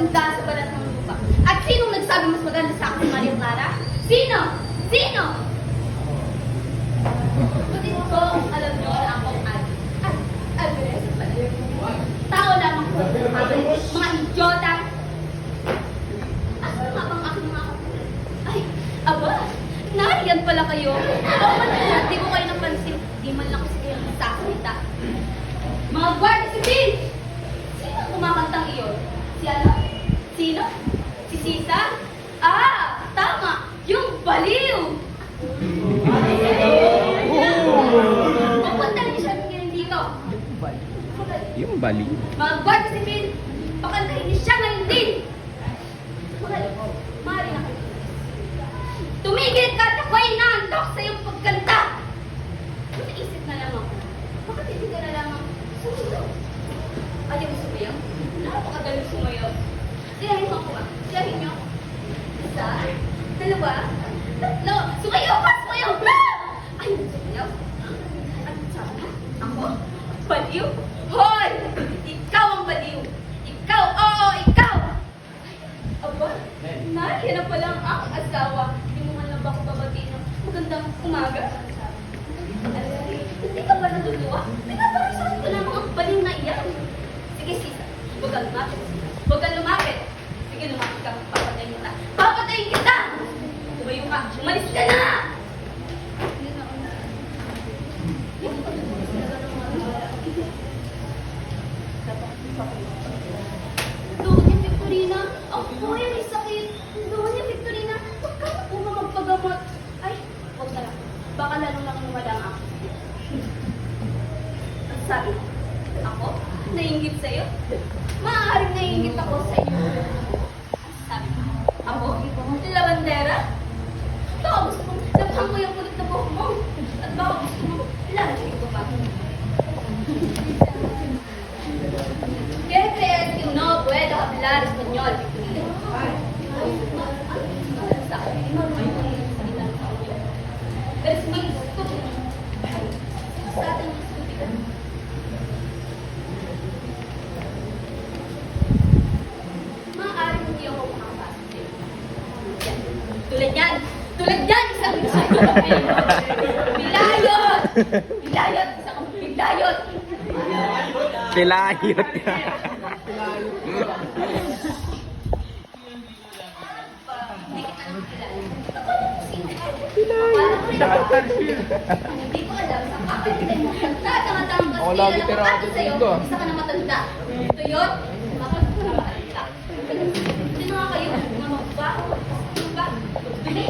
maganda sa balat ng lupa. At sinong nagsabi mas maganda sa akin si Maria Clara? Sino? Sino? Kunin ko, alam nyo na ako Alvarez pala. Tao lamang ko. Mga idiota. Asa nga bang aking mga kapatid? Ay, aba, nariyan pala kayo. Oo man lahat, di ko kayo napansin. Di man lang kasi kayo nagsasalita. Mga guardia civil! Sino ang kumakantang iyon? Si ano? Sino? Si Sisa? Ah, tama! Yung baliw! Papunta niyo siya ngayon dito. Yung bali. Mga guardia civil, pakantahin niyo siya ngayon din. Maaari na kayo. Tumigil ka at ako'y naantok sa iyong pagkanta. Naisip na lang ako. Bakit hindi ka na lang sumayaw? Ayaw mo sumayaw? Napakagaling sumayaw. Siyahin mo ako ah. Siyahin niyo. Isa, dalawa, tatlo. Sumayaw ka! Sumayaw ka! Ayaw mo sumayaw? At sana, ako? Baliw? Hoy! Ikaw ang baliw! Ikaw! Oo, ikaw! Aba, nariyan na pala ang aking asawa. Hindi mo man lang ba ako babatiin ng magandang umaga? Alay, hindi ka ba natutuwa? Pinaparusahan ko lamang ang baliw na iyan. Sige, Sisa, huwag kang lumapit. Huwag kang lumapit. Sige, lumapit ka. Papatayin kita. Papatayin kita! Tumayo ka. Umalis ka na! Doña Victorina, ako ay may sakit. Doña Victorina, huwag ka na po magpagamot. Ay, huwag na lang. Baka lalo lang lumala ang ako. Ang sabi mo, ako? Naiingit sa'yo? Maaaring naiingit ako sa iyo. Ang sabi mo, ako? Lavandera? Baka gusto mong labhan ko yung kulit na buhok mo. At baka gusto mo, lalagay ko pa. ¿Qué crees que no puedo hablar español, Victorina? Pero si may estúpido. Sa atin yung estúpido. Maaaring hindi ako makapasok sa'yo. Tulad yan! Tulad yan! Isang bilayot! Bilayot! Isang bilayot! Pilayot ka. Hindi ko alam sa kapatid mo nagtatanga-tanga Ako lagi tirado dito. Isa ka na matanda. Ito yun. Bakit ko na matanda? Sino nga kayo? Mga magbaho? Ano ba? Bili?